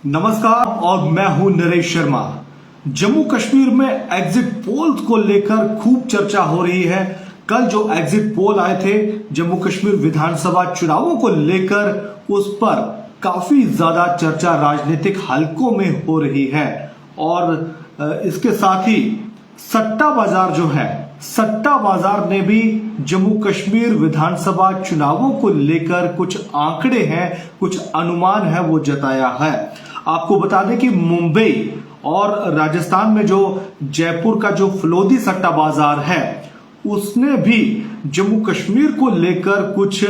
नमस्कार और मैं हूं नरेश शर्मा। जम्मू कश्मीर में एग्जिट पोल्स को लेकर खूब चर्चा हो रही है। कल जो एग्जिट पोल आए थे जम्मू कश्मीर विधानसभा चुनावों को लेकर, उस पर काफी ज्यादा चर्चा राजनीतिक हलकों में हो रही है। और इसके साथ ही सट्टा बाजार जो है, सट्टा बाजार ने भी जम्मू कश्मीर विधानसभा चुनावों को लेकर कुछ आंकड़े हैं, कुछ अनुमान है वो जताया है। आपको बता दें कि मुंबई और राजस्थान में जो जयपुर का जो फलोदी सट्टा बाजार है, उसने भी जम्मू कश्मीर को लेकर कुछ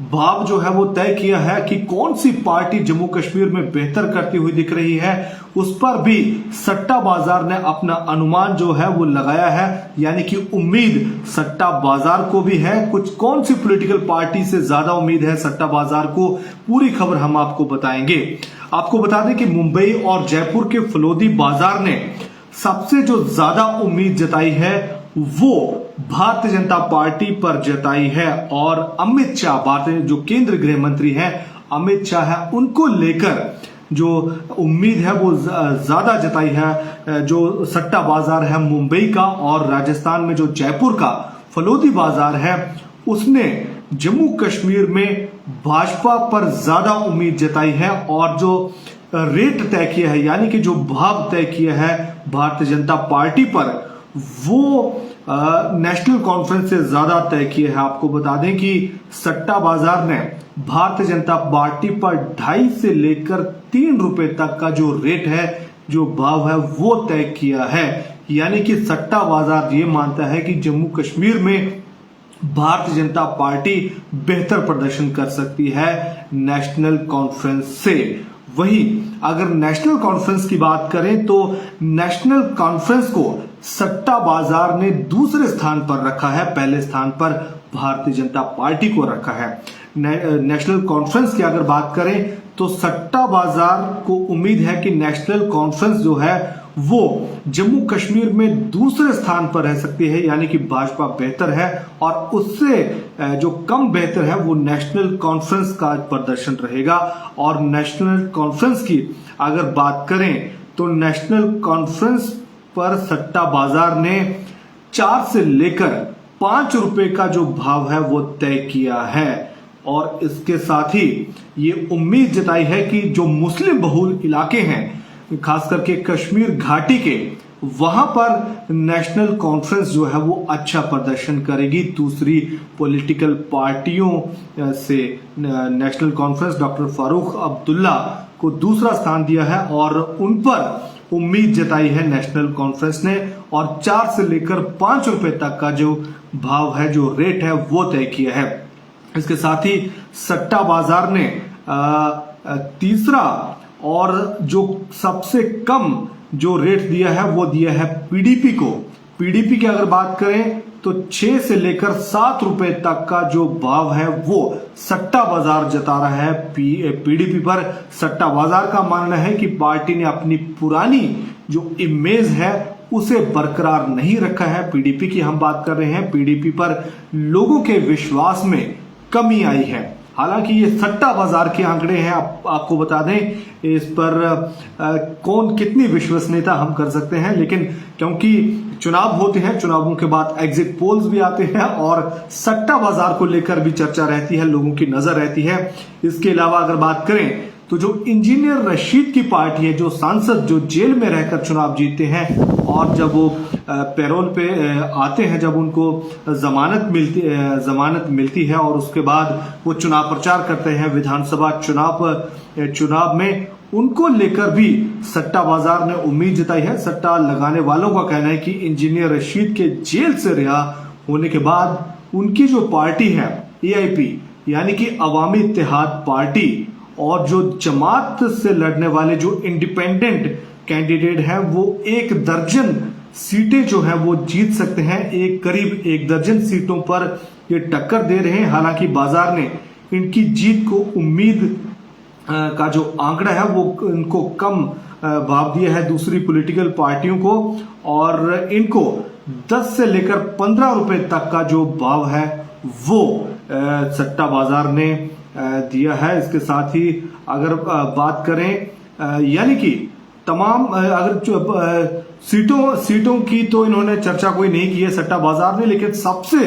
भाव जो है वो तय किया है कि कौन सी पार्टी जम्मू कश्मीर में बेहतर करती हुई दिख रही है। उस पर भी सट्टा बाजार ने अपना अनुमान जो है वो लगाया है, यानी कि उम्मीद सट्टा बाजार को भी है। कुछ कौन सी पॉलिटिकल पार्टी से ज्यादा उम्मीद है सट्टा बाजार को, पूरी खबर हम आपको बताएंगे। आपको बता दें कि मुंबई और जयपुर के फलोदी बाजार ने सबसे जो ज्यादा उम्मीद जताई है वो भारतीय जनता पार्टी पर जताई है। और अमित शाह, भारतीय जो केंद्रीय गृह मंत्री हैं अमित शाह है, उनको लेकर जो उम्मीद है वो ज्यादा जताई है। जो सट्टा बाजार है मुंबई का और राजस्थान में जो जयपुर का फलोदी बाजार है, उसने जम्मू कश्मीर में भाजपा पर ज्यादा उम्मीद जताई है। और जो रेट तय किया है, यानी कि जो भाव तय किया है भारतीय जनता पार्टी पर, वो नेशनल कॉन्फ्रेंस से ज्यादा तय किया है। आपको बता दें कि सट्टा बाजार ने भारतीय जनता पार्टी पर 2.5 से लेकर 3 रुपए तक का जो रेट है, जो भाव है वो तय किया है। यानी कि सट्टा बाजार ये मानता है कि जम्मू कश्मीर में भारतीय जनता पार्टी बेहतर प्रदर्शन कर सकती है नेशनल कॉन्फ्रेंस से। वही अगर नेशनल कॉन्फ्रेंस की बात करें तो नेशनल कॉन्फ्रेंस को सट्टा बाजार ने दूसरे स्थान पर रखा है, पहले स्थान पर भारतीय जनता पार्टी को रखा है। नेशनल कॉन्फ्रेंस की अगर बात करें तो सट्टा बाजार को उम्मीद है कि नेशनल कॉन्फ्रेंस जो है वो जम्मू कश्मीर में दूसरे स्थान पर रह सकती है, यानी कि भाजपा बेहतर है। और उससे जो कम बेहतर है वो नेशनल कॉन्फ्रेंस का प्रदर्शन रहेगा। और नेशनल कॉन्फ्रेंस की अगर बात करें तो नेशनल कॉन्फ्रेंस पर सट्टा बाजार ने 4 से लेकर 5 रुपए का जो भाव है वो तय किया है। और इसके साथ ही ये उम्मीद जताई है कि जो मुस्लिम बहुल इलाके हैं, खास करके कश्मीर घाटी के, वहां पर नेशनल कॉन्फ्रेंस जो है वो अच्छा प्रदर्शन करेगी दूसरी पॉलिटिकल पार्टियों से। National conference doctor Farooq Abdullah को दूसरा स्थान दिया है और उन पर उम्मीद जताई है नेशनल कॉन्फ्रेंस ने। और 4 से लेकर 5 रुपए तक का जो भाव है, जो रेट है, वो तय किया है। इसके साथ ही सट्टा बाजार ने तीसरा और जो सबसे कम जो रेट दिया है वो दिया है पीडीपी को। पीडीपी की अगर बात करें तो 6 से लेकर 7 रुपए तक का जो भाव है वो सट्टा बाजार जता रहा है पीडीपी पर। सट्टा बाजार का मानना है कि पार्टी ने अपनी पुरानी जो इमेज है उसे बरकरार नहीं रखा है। पीडीपी की हम बात कर रहे हैं, पीडीपी पर लोगों के विश्वास में कमी आई है। हालांकि ये सट्टा बाजार के आंकड़े हैं, आपको बता दें इस पर कौन कितनी विश्वसनीयता हम कर सकते हैं। लेकिन क्योंकि चुनाव होते हैं, चुनावों के बाद एग्जिट पोल्स भी आते हैं और सट्टा बाजार को लेकर भी चर्चा रहती है, लोगों की नजर रहती है। इसके अलावा अगर बात करें तो जो इंजीनियर रशीद की पार्टी है, जो सांसद जो जेल में रहकर चुनाव जीतते हैं और जब वो पैरोल पे आते हैं, जब उनको जमानत मिलती है और उसके बाद वो चुनाव प्रचार करते हैं विधानसभा चुनाव में, उनको लेकर भी सट्टा बाजार ने उम्मीद जताई है। सट्टा लगाने वालों का कहना है कि इंजीनियर रशीद के जेल से रिहा होने के बाद उनकी जो पार्टी है एआईपी, यानी कि अवामी इत्तेहाद पार्टी, और जो जमात से लड़ने वाले जो इंडिपेंडेंट कैंडिडेट हैं वो 1 दर्जन सीटें जो है वो जीत सकते हैं। करीब 1 दर्जन सीटों पर ये टक्कर दे रहे हैं। हालांकि बाजार ने इनकी जीत को उम्मीद का जो आंकड़ा है वो इनको कम भाव दिया है दूसरी पॉलिटिकल पार्टियों को, और इनको 10 से लेकर 15 रुपए तक का जो भाव है वो सट्टा बाजार ने दिया है। इसके साथ ही अगर बात करें यानी कि तमाम अगर सीटों की तो इन्होंने चर्चा कोई नहीं की है सट्टा बाजार ने, लेकिन सबसे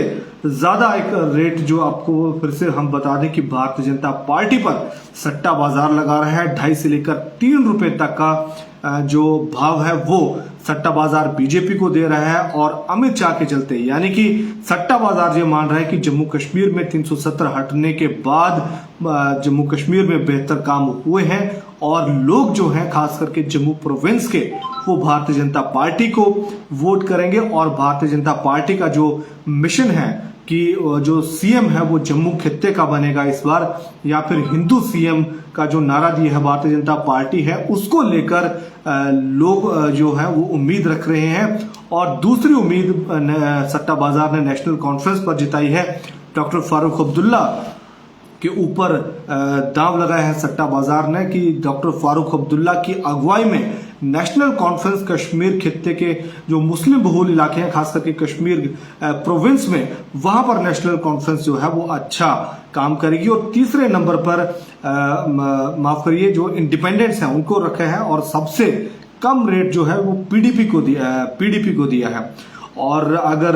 ज्यादा एक रेट जो आपको फिर से हम बता दें कि भारतीय जनता पार्टी पर सट्टा बाजार लगा रहा है। 2.5 से लेकर 3 रुपए तक का जो भाव है वो सट्टा बाजार बीजेपी को दे रहा है। और अमित शाह के चलते यानी कि सट्टा बाजार ये मान रहा है कि जम्मू कश्मीर में 370 हटने के बाद जम्मू कश्मीर में बेहतर काम हुए हैं और लोग जो हैं खास करके जम्मू प्रोविंस के वो भारतीय जनता पार्टी को वोट करेंगे। और भारतीय जनता पार्टी का जो मिशन है कि जो सीएम है वो जम्मू खित्ते का बनेगा इस बार, या फिर हिंदू सीएम का जो नारा दिया है भारतीय जनता पार्टी है, उसको लेकर लोग जो है वो उम्मीद रख रहे हैं। और दूसरी उम्मीद सट्टा बाजार ने नेशनल कॉन्फ्रेंस पर जिताई है। डॉक्टर फारूक अब्दुल्ला के ऊपर दांव लगाया है सट्टा बाजार ने कि डॉक्टर फारूक अब्दुल्ला की अगुवाई में नेशनल कॉन्फ्रेंस कश्मीर खित्ते के जो मुस्लिम बहुल इलाके हैं खास करके कश्मीर प्रोविंस में, वहां पर नेशनल कॉन्फ्रेंस जो है वो अच्छा काम करेगी। और तीसरे नंबर पर माफ करिए जो इंडिपेंडेंट्स हैं उनको रखे हैं और सबसे कम रेट जो है वो पीडीपी को दिया है। और अगर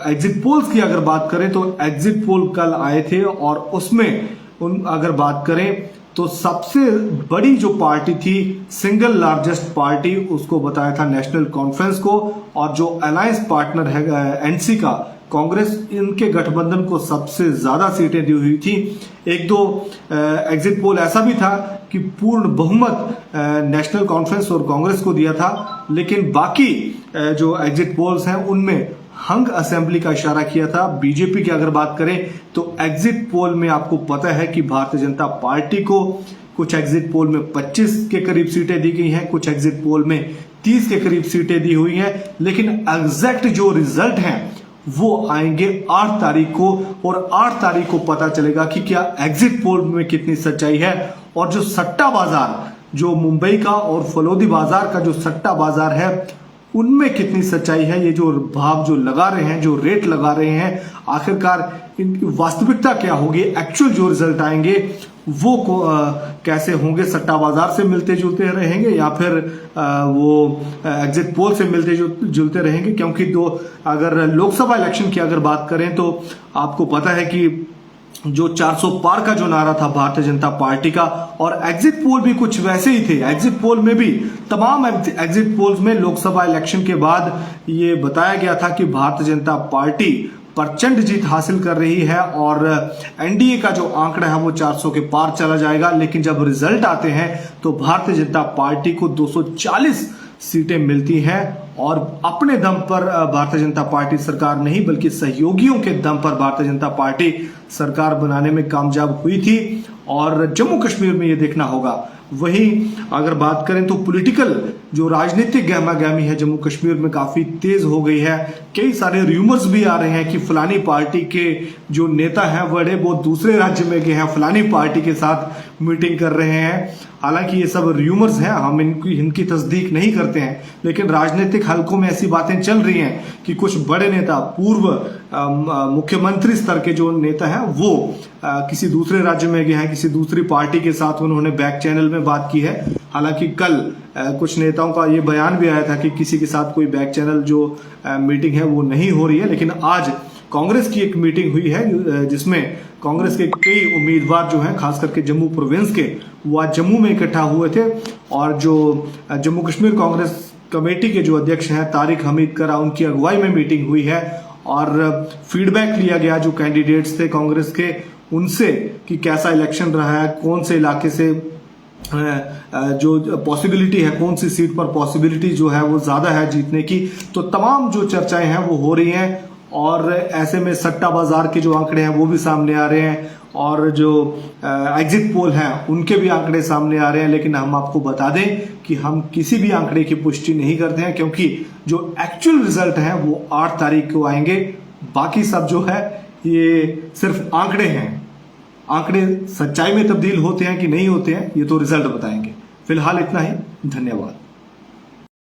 एग्जिट पोल्स की अगर बात करें तो एग्जिट पोल कल आए थे और उसमें अगर बात करें तो सबसे बड़ी जो पार्टी थी, सिंगल लार्जेस्ट पार्टी, उसको बताया था नेशनल कॉन्फ्रेंस को। और जो अलायंस पार्टनर है एनसी का कांग्रेस, इनके गठबंधन को सबसे ज्यादा सीटें दी हुई थी। एक दो एग्जिट पोल ऐसा भी था कि पूर्ण बहुमत नेशनल कॉन्फ्रेंस और कांग्रेस को दिया था, लेकिन बाकी जो एग्जिट पोल्स हैं उनमें हंग असेंबली का इशारा किया था। बीजेपी की अगर बात करें तो एग्जिट पोल में आपको पता है कि भारतीय जनता पार्टी को कुछ एग्जिट पोल में 25 के करीब सीटें दी गई हैं, कुछ एग्जिट पोल में 30 के करीब सीटें दी हुई हैं। लेकिन एग्जैक्ट जो रिजल्ट हैं वो आएंगे 8 तारीख को, और 8 तारीख को पता चलेगा कि क्या एग्जिट पोल में कितनी सच्चाई है। और जो सट्टा बाजार, जो मुंबई का और फलोदी बाजार का जो सट्टा बाजार है, उनमें कितनी सच्चाई है। ये जो भाव जो लगा रहे हैं, जो रेट लगा रहे हैं, आखिरकार इनकी वास्तविकता क्या होगी, एक्चुअल जो रिजल्ट आएंगे वो कैसे होंगे, सट्टा बाजार से मिलते जुलते रहेंगे या फिर वो एग्जिट पोल से मिलते जुलते रहेंगे। क्योंकि अगर लोकसभा इलेक्शन की अगर बात करें तो आपको पता है कि जो 400 पार का जो नारा था भारतीय जनता पार्टी का, और एग्जिट पोल भी कुछ वैसे ही थे। एग्जिट पोल में भी तमाम एग्जिट पोल्स में लोकसभा इलेक्शन के बाद ये बताया गया था कि भारतीय जनता पार्टी प्रचंड जीत हासिल कर रही है और एनडीए का जो आंकड़ा है वो 400 के पार चला जाएगा। लेकिन जब रिजल्ट आते हैं तो भारतीय जनता पार्टी को 240 सीटें मिलती हैं और अपने दम पर भारतीय जनता पार्टी सरकार नहीं बल्कि सहयोगियों के दम पर भारतीय जनता पार्टी सरकार बनाने में कामयाब हुई थी। और जम्मू कश्मीर में ये देखना होगा। वहीं अगर बात करें तो पॉलिटिकल जो राजनीतिक गहमा गहमी है जम्मू कश्मीर में काफी तेज हो गई है। कई सारे रूमर्स भी आ रहे हैं कि फलानी पार्टी के जो नेता हैं बड़े वो दूसरे राज्य में गए हैं, फलानी पार्टी के साथ मीटिंग कर रहे हैं। हालांकि ये सब रूमर्स हैं, हम इनकी तस्दीक नहीं करते हैं, लेकिन राजनीतिक हलकों में ऐसी बातें चल रही हैं कि कुछ बड़े नेता, पूर्व मुख्यमंत्री स्तर के जो नेता हैं वो किसी दूसरे राज्य में गए हैं, किसी दूसरी पार्टी के साथ उन्होंने बैक चैनल में बात की है। हालांकि कल कुछ नेताओं का ये बयान भी आया था कि किसी के साथ कोई बैक चैनल जो मीटिंग है वो नहीं हो रही है। लेकिन आज कांग्रेस की एक मीटिंग हुई है जिसमें कांग्रेस के कई उम्मीदवार जो हैं खास करके जम्मू प्रोविंस के, वो आज जम्मू में इकट्ठा हुए थे। और जो जम्मू कश्मीर कांग्रेस कमेटी के जो अध्यक्ष हैं तारिक हमीद करा, उनकी अगुवाई में मीटिंग हुई है और फीडबैक लिया गया जो कैंडिडेट्स थे कांग्रेस के उनसे कि कैसा इलेक्शन रहा है, कौन से इलाके से जो पॉसिबिलिटी है, कौन सी सीट पर पॉसिबिलिटी जो है वो ज्यादा है जीतने की। तो तमाम जो चर्चाएं हैं वो हो रही हैं और ऐसे में सट्टा बाजार के जो आंकड़े हैं वो भी सामने आ रहे हैं और जो एग्जिट पोल हैं उनके भी आंकड़े सामने आ रहे हैं। लेकिन हम आपको बता दें कि हम किसी भी आंकड़े की पुष्टि नहीं करते हैं क्योंकि जो एक्चुअल रिजल्ट है वो 8 तारीख को आएंगे। बाकी सब जो है ये सिर्फ आंकड़े हैं। आंकड़े सच्चाई में तब्दील होते हैं कि नहीं होते हैं ये तो रिजल्ट बताएंगे। फिलहाल इतना ही, धन्यवाद।